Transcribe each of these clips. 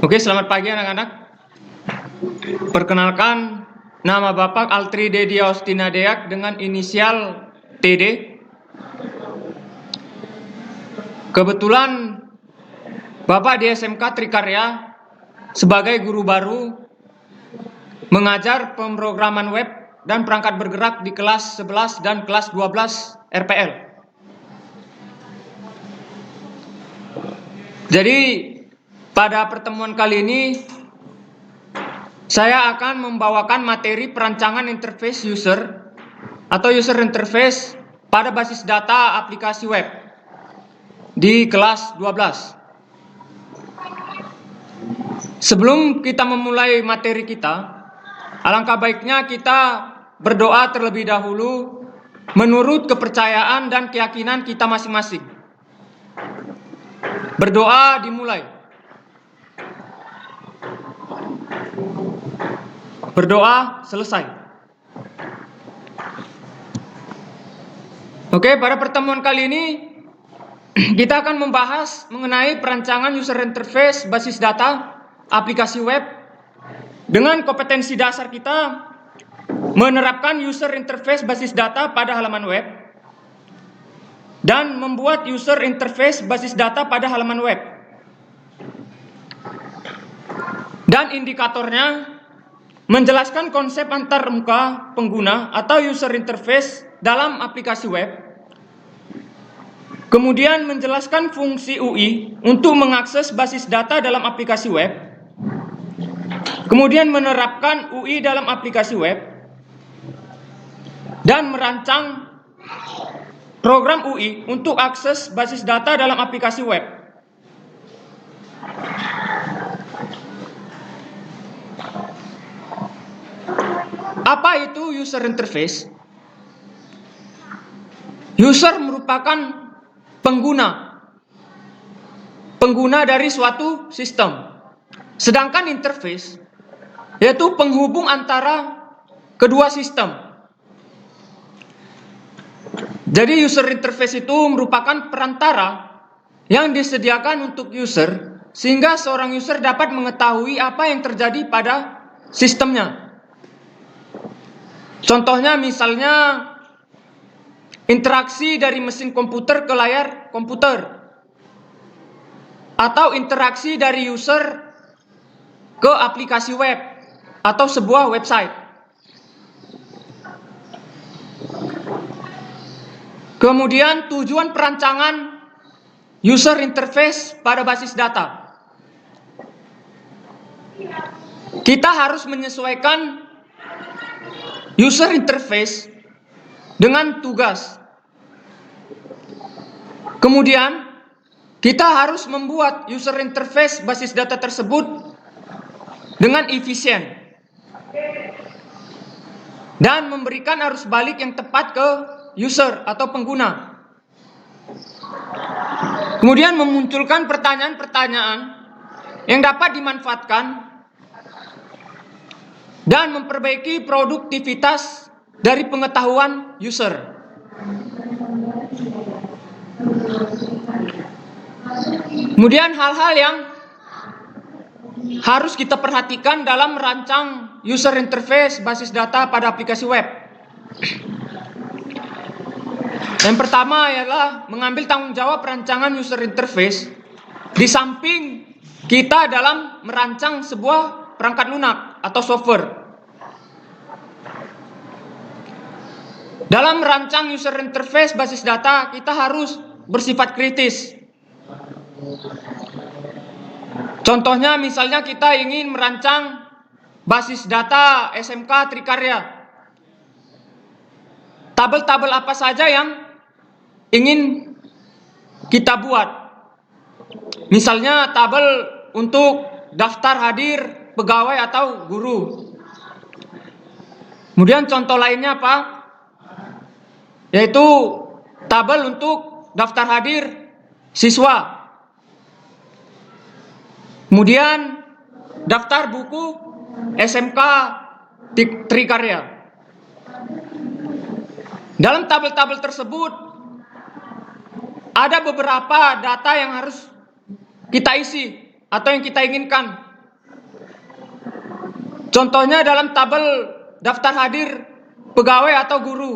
Oke, selamat pagi anak-anak. Perkenalkan, nama Bapak Altri Dedi Austina Deak dengan inisial TD. Kebetulan Bapak di SMK Trikarya sebagai guru baru mengajar pemrograman web dan perangkat bergerak di kelas 11 dan kelas 12 RPL. Jadi pada pertemuan kali ini saya akan membawakan materi perancangan interface user atau user interface pada basis data aplikasi web di kelas 12. Sebelum kita memulai materi kita, alangkah baiknya kita berdoa terlebih dahulu menurut kepercayaan dan keyakinan kita masing-masing. Berdoa dimulai. Berdoa selesai. Oke, pada pertemuan kali ini kita akan membahas mengenai perancangan user interface basis data aplikasi web dengan kompetensi dasar kita menerapkan user interface basis data pada halaman web dan membuat user interface basis data pada halaman web. Dan indikatornya menjelaskan konsep antarmuka pengguna atau user interface dalam aplikasi web. Kemudian menjelaskan fungsi UI untuk mengakses basis data dalam aplikasi web. Kemudian menerapkan UI dalam aplikasi web. Dan merancang program UI untuk akses basis data dalam aplikasi web. Apa itu user interface? User merupakan pengguna dari suatu sistem. Sedangkan interface yaitu penghubung antara kedua sistem. Jadi user interface itu merupakan perantara yang disediakan untuk user sehingga seorang user dapat mengetahui apa yang terjadi pada sistemnya. Contohnya misalnya interaksi dari mesin komputer ke layar komputer, atau interaksi dari user ke aplikasi web atau sebuah website. Kemudian tujuan perancangan user interface pada basis data. Kita harus menyesuaikan user interface dengan tugas. Kemudian kita harus membuat user interface basis data tersebut dengan efisien dan memberikan arus balik yang tepat ke user atau pengguna. Kemudian memunculkan pertanyaan-pertanyaan yang dapat dimanfaatkan dan memperbaiki produktivitas dari pengetahuan user. Kemudian hal-hal yang harus kita perhatikan dalam merancang user interface basis data pada aplikasi web. Yang pertama ialah mengambil tanggung jawab perancangan user interface di samping kita dalam merancang sebuah perangkat lunak atau software. Dalam merancang user interface basis data, kita harus bersifat kritis. Contohnya misalnya kita ingin merancang basis data SMK Trikarya. Tabel-tabel apa saja yang ingin kita buat? Misalnya tabel untuk daftar hadir pegawai atau guru. Kemudian contoh lainnya apa? Yaitu tabel untuk daftar hadir siswa. Kemudian daftar buku SMK Trikarya. Dalam tabel-tabel tersebut ada beberapa data yang harus kita isi atau yang kita inginkan. Contohnya dalam tabel daftar hadir pegawai atau guru,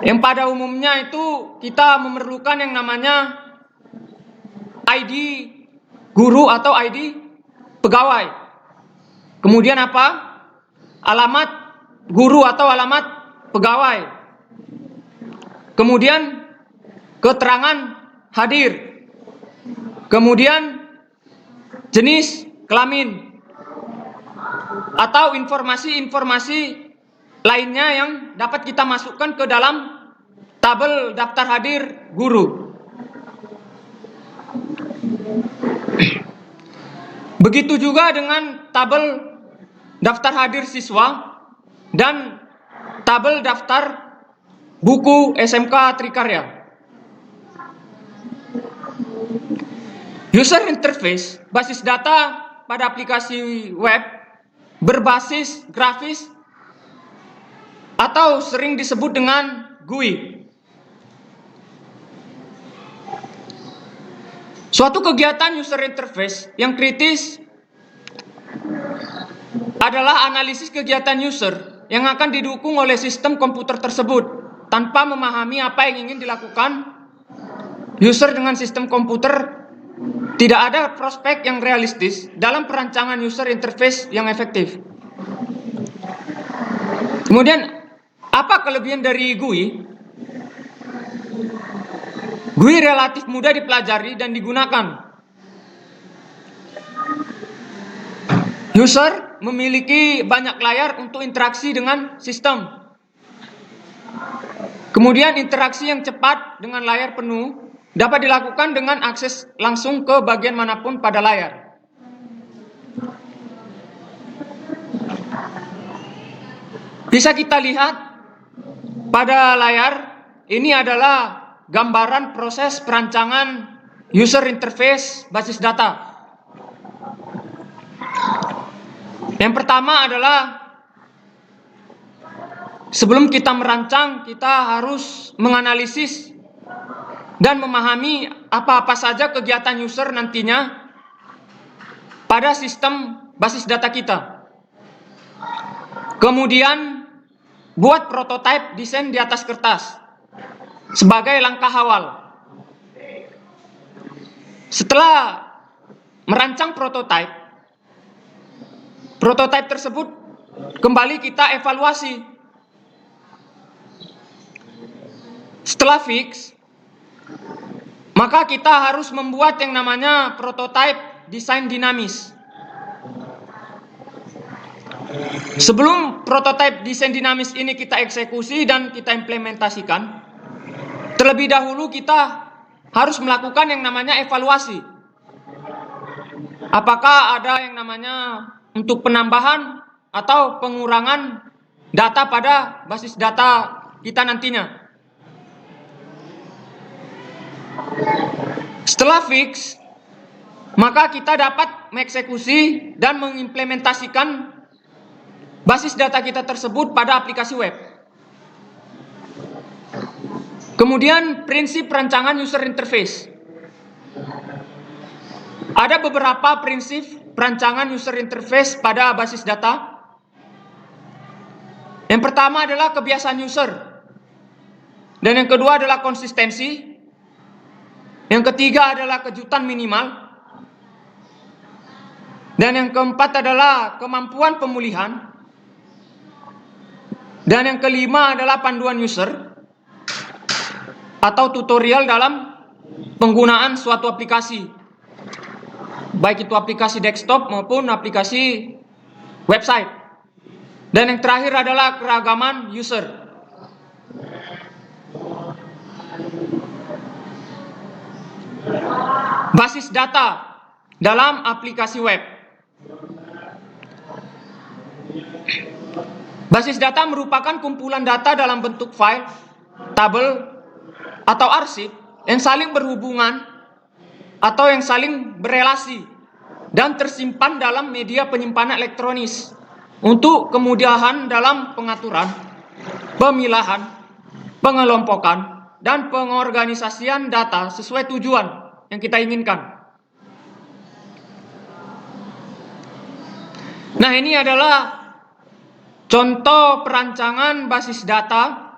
yang pada umumnya itu kita memerlukan yang namanya ID guru atau ID pegawai. Kemudian apa? Alamat guru atau alamat pegawai. Kemudian keterangan hadir. Kemudian jenis kelamin atau informasi-informasi lainnya yang dapat kita masukkan ke dalam tabel daftar hadir guru. Begitu juga dengan tabel daftar hadir siswa dan tabel daftar buku SMK Trikarya. User interface basis data pada aplikasi web berbasis grafis atau sering disebut dengan GUI. Suatu kegiatan user interface yang kritis adalah analisis kegiatan user yang akan didukung oleh sistem komputer tersebut. Tanpa memahami apa yang ingin dilakukan user dengan sistem komputer, tidak ada prospek yang realistis dalam perancangan user interface yang efektif. Kemudian, apa kelebihan dari GUI? GUI relatif mudah dipelajari dan digunakan. User memiliki banyak layar untuk interaksi dengan sistem. Kemudian interaksi yang cepat dengan layar penuh dapat dilakukan dengan akses langsung ke bagian manapun pada layar. Bisa kita lihat pada layar, ini adalah gambaran proses perancangan user interface basis data. Yang pertama adalah sebelum kita merancang, kita harus menganalisis dan memahami apa-apa saja kegiatan user nantinya pada sistem basis data kita. Kemudian buat prototipe desain di atas kertas sebagai langkah awal. Setelah merancang prototipe tersebut kembali kita evaluasi. Setelah fix, maka kita harus membuat yang namanya prototipe desain dinamis. Sebelum prototipe desain dinamis ini kita eksekusi dan kita implementasikan, terlebih dahulu kita harus melakukan yang namanya evaluasi. Apakah ada yang namanya untuk penambahan atau pengurangan data pada basis data kita nantinya. Setelah fix, maka kita dapat mengeksekusi dan mengimplementasikan basis data kita tersebut pada aplikasi web. Kemudian prinsip perancangan user interface. Ada beberapa prinsip perancangan user interface pada basis data. Yang pertama adalah kebiasaan user. Dan yang kedua adalah konsistensi. Yang ketiga adalah kejutan minimal. Dan yang keempat adalah kemampuan pemulihan. Dan yang kelima adalah panduan user atau tutorial dalam penggunaan suatu aplikasi, baik itu aplikasi desktop maupun aplikasi website. Dan yang terakhir adalah keragaman user. Basis data dalam aplikasi web. Basis data merupakan kumpulan data dalam bentuk file, tabel, atau arsip yang saling berhubungan atau yang saling berelasi dan tersimpan dalam media penyimpanan elektronis untuk kemudahan dalam pengaturan, pemilahan, pengelompokan, dan pengorganisasian data sesuai tujuan yang kita inginkan. Nah, ini adalah contoh perancangan basis data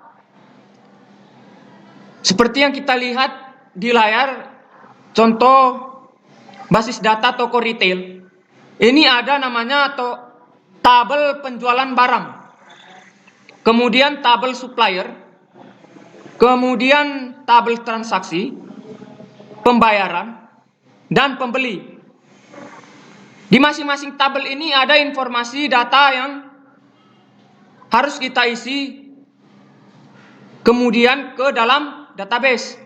seperti yang kita lihat di layar. Contoh basis data toko retail. Ini ada namanya tabel penjualan barang, kemudian tabel supplier, kemudian tabel transaksi, pembayaran, dan pembeli. Di masing-masing tabel ini ada informasi data yang harus kita isi kemudian ke dalam database.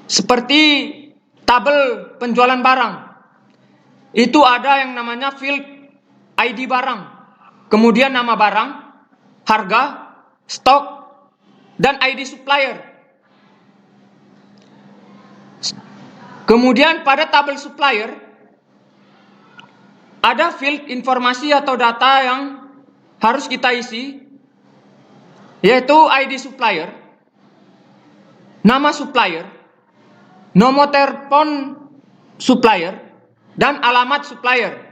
Seperti tabel penjualan barang, itu ada yang namanya field ID barang, kemudian nama barang, harga, stok, dan ID supplier. Kemudian pada tabel supplier ada field informasi atau data yang harus kita isi, yaitu ID supplier, nama supplier, nomor telepon supplier, dan alamat supplier.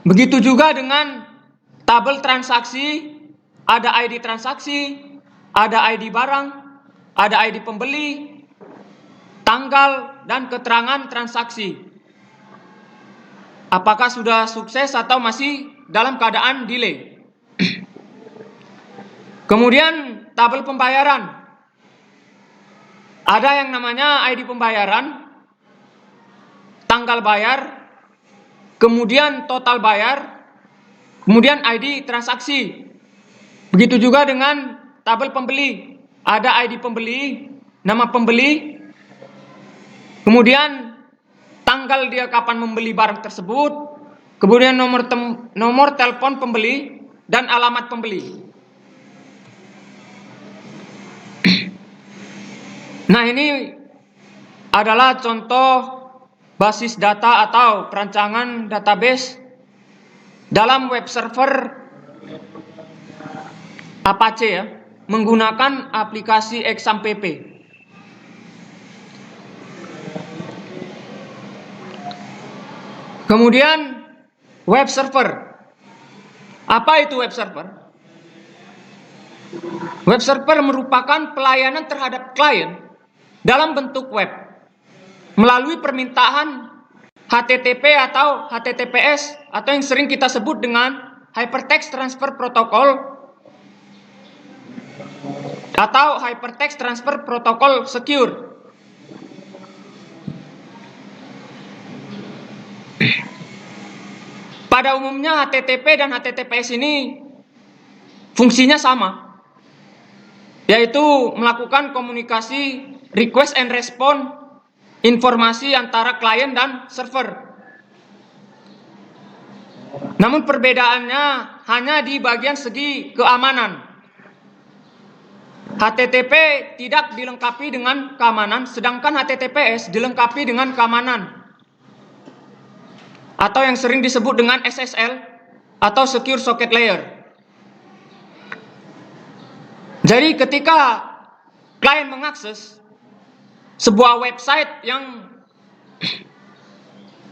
Begitu juga dengan tabel transaksi, ada ID transaksi, ada ID barang, ada ID pembeli, tanggal, dan keterangan transaksi. Apakah sudah sukses atau masih dalam keadaan delay. Kemudian tabel pembayaran. Ada yang namanya ID pembayaran, tanggal bayar, kemudian total bayar, kemudian ID transaksi. Begitu juga dengan tabel pembeli. Ada ID pembeli, nama pembeli, kemudian tanggal dia kapan membeli barang tersebut, kemudian nomor telepon pembeli, dan alamat pembeli. Nah, ini adalah contoh basis data atau perancangan database dalam web server Apache ya, menggunakan aplikasi XAMPP. Kemudian web server. Apa itu web server? Web server merupakan pelayanan terhadap klien dalam bentuk web melalui permintaan HTTP atau HTTPS atau yang sering kita sebut dengan Hypertext Transfer Protocol atau Hypertext Transfer Protocol Secure. Pada umumnya HTTP dan HTTPS ini fungsinya sama, yaitu melakukan komunikasi request and response informasi antara klien dan server. Namun perbedaannya hanya di bagian segi keamanan. HTTP tidak dilengkapi dengan keamanan, sedangkan HTTPS dilengkapi dengan keamanan, atau yang sering disebut dengan SSL atau Secure Socket Layer. Jadi ketika klien mengakses sebuah website yang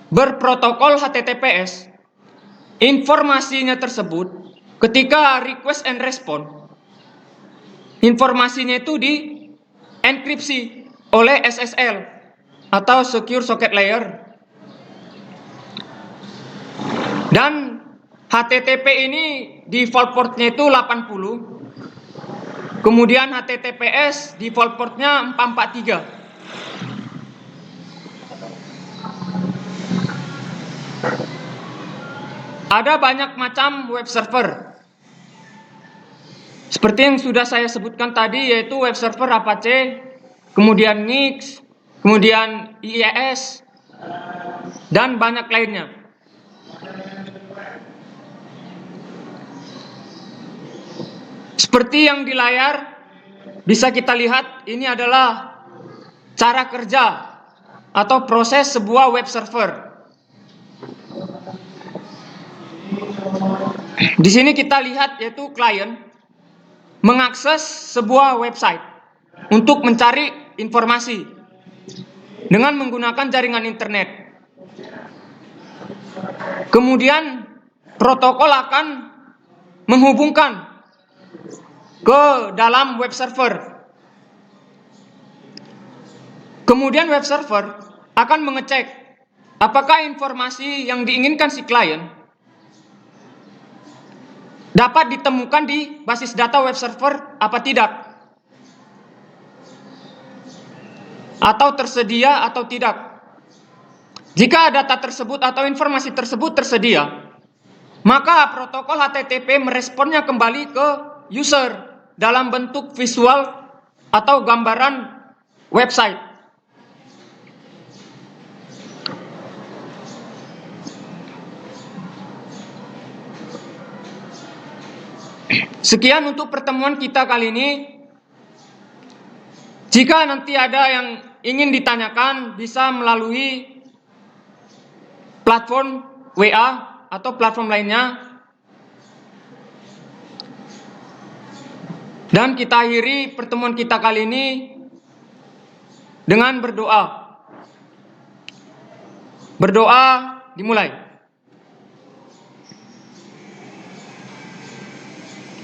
berprotokol HTTPS, informasinya tersebut ketika request and response, informasinya itu dienkripsi oleh SSL atau Secure Socket Layer. Dan HTTP ini default portnya itu 80, kemudian HTTPS default portnya 443. Ada banyak macam web server. Seperti yang sudah saya sebutkan tadi, yaitu web server Apache, kemudian Nix, kemudian IIS, dan banyak lainnya. Seperti yang di layar bisa kita lihat, ini adalah cara kerja atau proses sebuah web server. Di sini kita lihat yaitu klien. mengakses sebuah website untuk mencari informasi dengan menggunakan jaringan internet. Kemudian protokol akan menghubungkan ke dalam web server. Kemudian web server akan mengecek apakah informasi yang diinginkan si klien dapat ditemukan di basis data web server apa tidak, atau tersedia atau tidak. Jika data tersebut atau informasi tersebut tersedia, maka protokol HTTP meresponnya kembali ke user dalam bentuk visual atau gambaran website. Sekian untuk pertemuan kita kali ini. Jika nanti ada yang ingin ditanyakan, bisa melalui platform WA atau platform lainnya. Dan kita akhiri pertemuan kita kali ini dengan berdoa. Berdoa dimulai.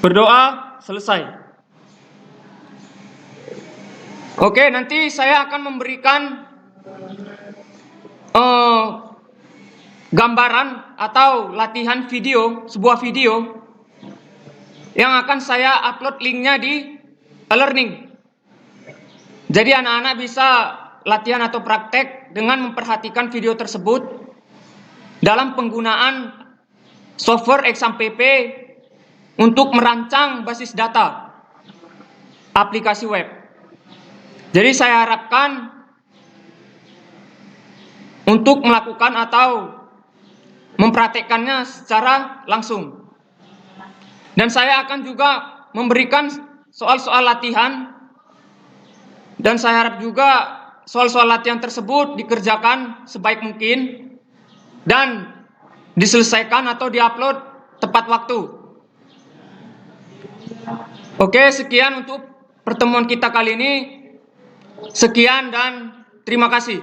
Berdoa selesai. Oke, nanti saya akan memberikan gambaran atau latihan video, sebuah video yang akan saya upload linknya di e-learning. Jadi anak-anak bisa latihan atau praktek dengan memperhatikan video tersebut dalam penggunaan software XAMPP untuk merancang basis data aplikasi web. Jadi saya harapkan untuk melakukan atau mempraktekkannya secara langsung. Dan saya akan juga memberikan soal-soal latihan, dan saya harap juga soal-soal latihan tersebut dikerjakan sebaik mungkin dan diselesaikan atau diupload tepat waktu. Oke, sekian untuk pertemuan kita kali ini. Sekian dan terima kasih.